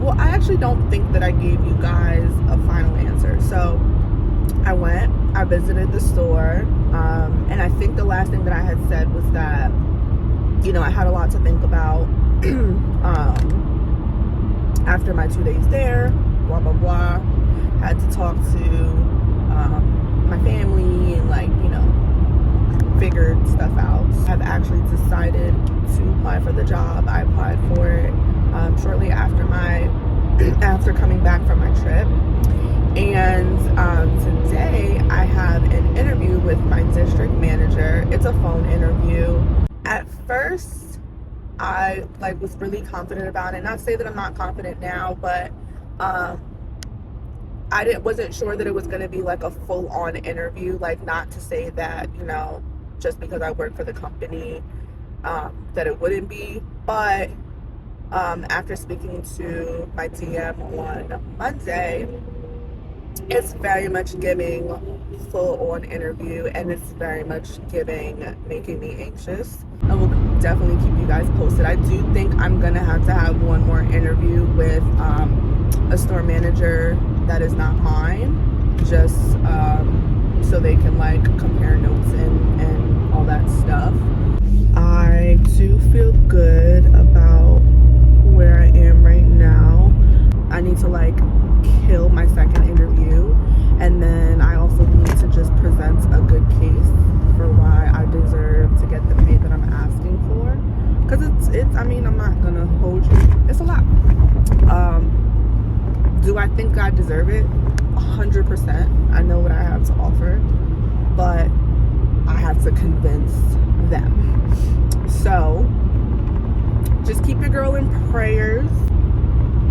well, I actually don't think that I gave you guys a final answer. So I visited the store, and I think the last thing that I had said was that, I had a lot to think about after my 2 days there, blah, blah, blah. Had to talk to my family and, figured stuff out. I've actually decided to apply for the job. I applied for it shortly after coming back from my trip. And today I have an interview with my district manager. It's a phone interview. At first, I was really confident about it. Not to say that I'm not confident now, but I wasn't sure that it was going to be a full-on interview. Not to say that, just because I work for the company, that it wouldn't be. But after speaking to my DM on Monday, it's very much giving full-on interview, and it's very much making me anxious. I will definitely keep you guys posted. I do think I'm gonna have to have one more interview with a store manager that is not mine, just so they can compare notes and all that stuff. I do feel good about where I am right now. I need to kill my second interview, and then I also need to just present a good case for why I deserve to get the pay that I'm asking for, because it's I'm not gonna hold you, it's a lot. Do I think I deserve it? 100%. I know what I have to offer, but I have to convince them. So just keep your girl in prayers.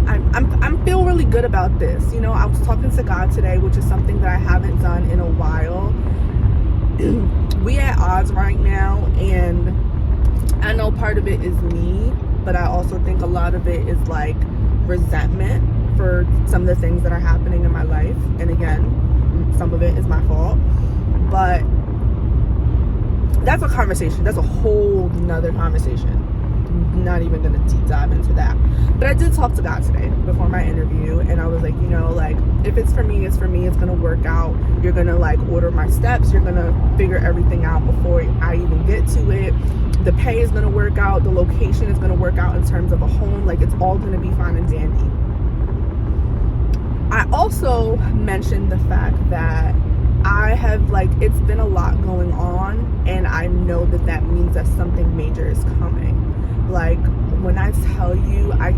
I'm feel really good about this. I was talking to God today, which is something that I haven't done in a while. We at odds right now, and I know part of it is me, but I also think a lot of it is resentment for some of the things that are happening in my life. And again, some of it is my fault, but that's a conversation. That's a whole nother conversation. Not even gonna deep dive into that. But I did talk to God today before my interview, and I was like, if it's for me, it's for me. It's gonna work out. You're gonna order my steps. You're gonna figure everything out before I even get to it. The pay is gonna work out. The location is gonna work out in terms of a home. It's all gonna be fine and dandy. I also mentioned the fact that I have it's been a lot going on, and I know that means that something major is coming. When I tell you, I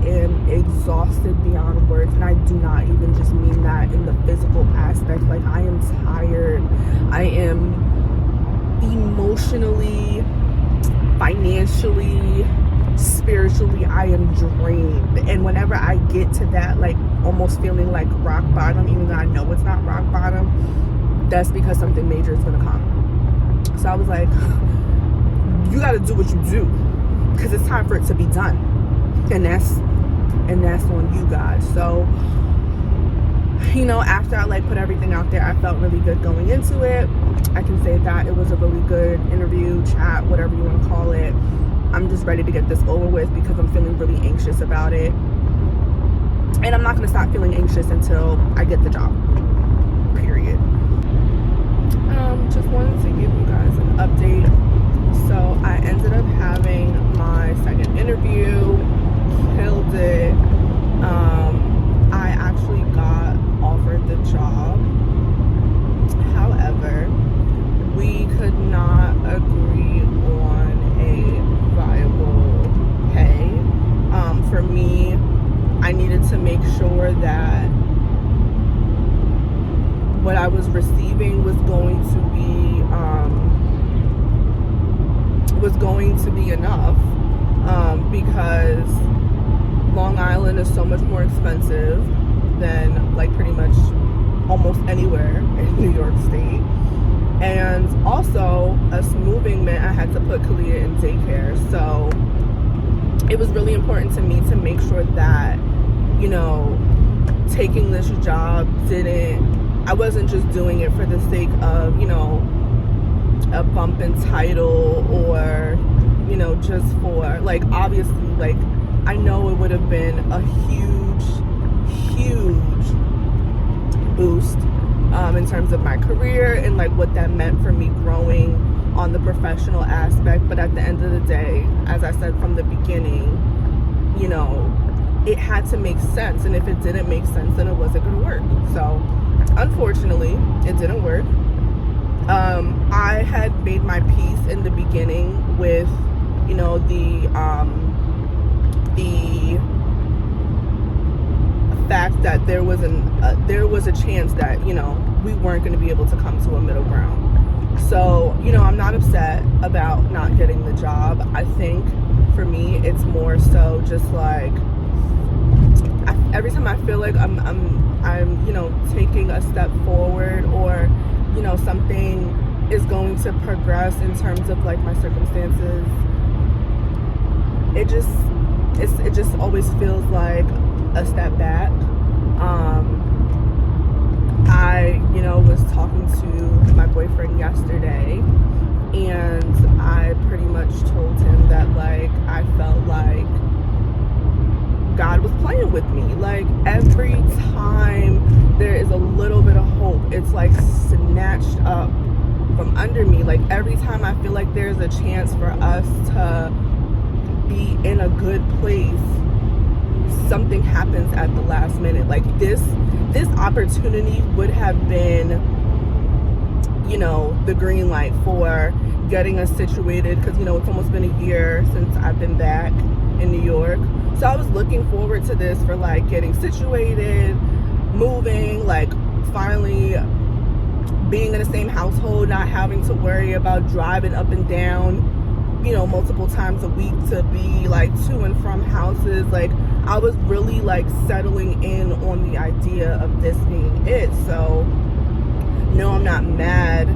am exhausted beyond words, and I do not even just mean that in the physical aspect. I am tired. I am emotionally, financially, spiritually, I am drained. And whenever I get to that, almost feeling like rock bottom, even though I know it's not rock bottom, that's because something major is gonna come. So I was like, you gotta do what you do, because it's time for it to be done, and that's on you guys. So after I put everything out there, I felt really good going into it. I can say that it was a really good interview, chat, whatever you want to call it. I'm just ready to get this over with, because I'm feeling really anxious about it, and I'm not going to stop feeling anxious until I get the job, period. Just wanted to give you guys an update. So I ended up having my second interview, killed it. I actually got offered the job. However, we could not agree on a viable pay. For me, I needed to make sure that what I was receiving was going to be enough, because Long Island is so much more expensive than pretty much almost anywhere in New York State. And also, us moving meant I had to put Kalia in daycare. So it was really important to me to make sure that, taking this job I wasn't just doing it for the sake of, a bump in title, or, just for, obviously, I know it would have been a huge boost in terms of my career and like what that meant for me growing on the professional aspect. But at the end of the day, as I said from the beginning, you know, it had to make sense, and if it didn't make sense, then it wasn't going to work. So unfortunately, it didn't work. I had made my peace in the beginning with, you know, the fact that there was a chance that, you know, we weren't going to be able to come to a middle ground. So, you know, I'm not upset about not getting the job. I think for me, it's more so just like every time I feel like I'm you know, taking a step forward, or, you know, something is going to progress in terms of like my circumstances, it just always feels like a step back. I, you know, was talking to my boyfriend yesterday, and I pretty much told him that like I felt like God was playing with me. Like every time there is a little bit of hope, it's like snatched up from under me. Like every time I feel like there's a chance for us to be in a good place, something happens at the last minute. Like this opportunity would have been, you know, the green light for getting us situated, because, you know, it's almost been a year since I've been back in New York. So I was looking forward to this for like getting situated, moving, like finally being in the same household, not having to worry about driving up and down, you know, multiple times a week to be like to and from houses. Like I was really like settling in on the idea of this being it. So no, I'm not mad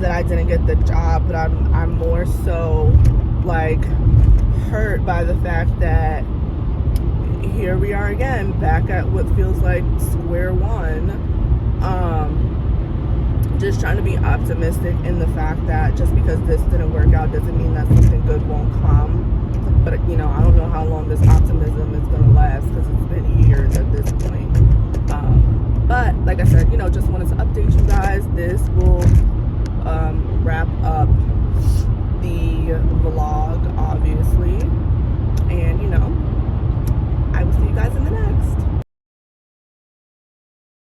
that I didn't get the job, but I'm more so like hurt by the fact that here we are again, back at what feels like square one. Just trying to be optimistic in the fact that just because this didn't work out doesn't mean that something good won't come. But, you know, I don't know how long this optimism is going to last, because it's been years at this point. But like I said, you know, just wanted to update you guys. This will wrap up the vlog, obviously. And, you know, I will see you guys in the next.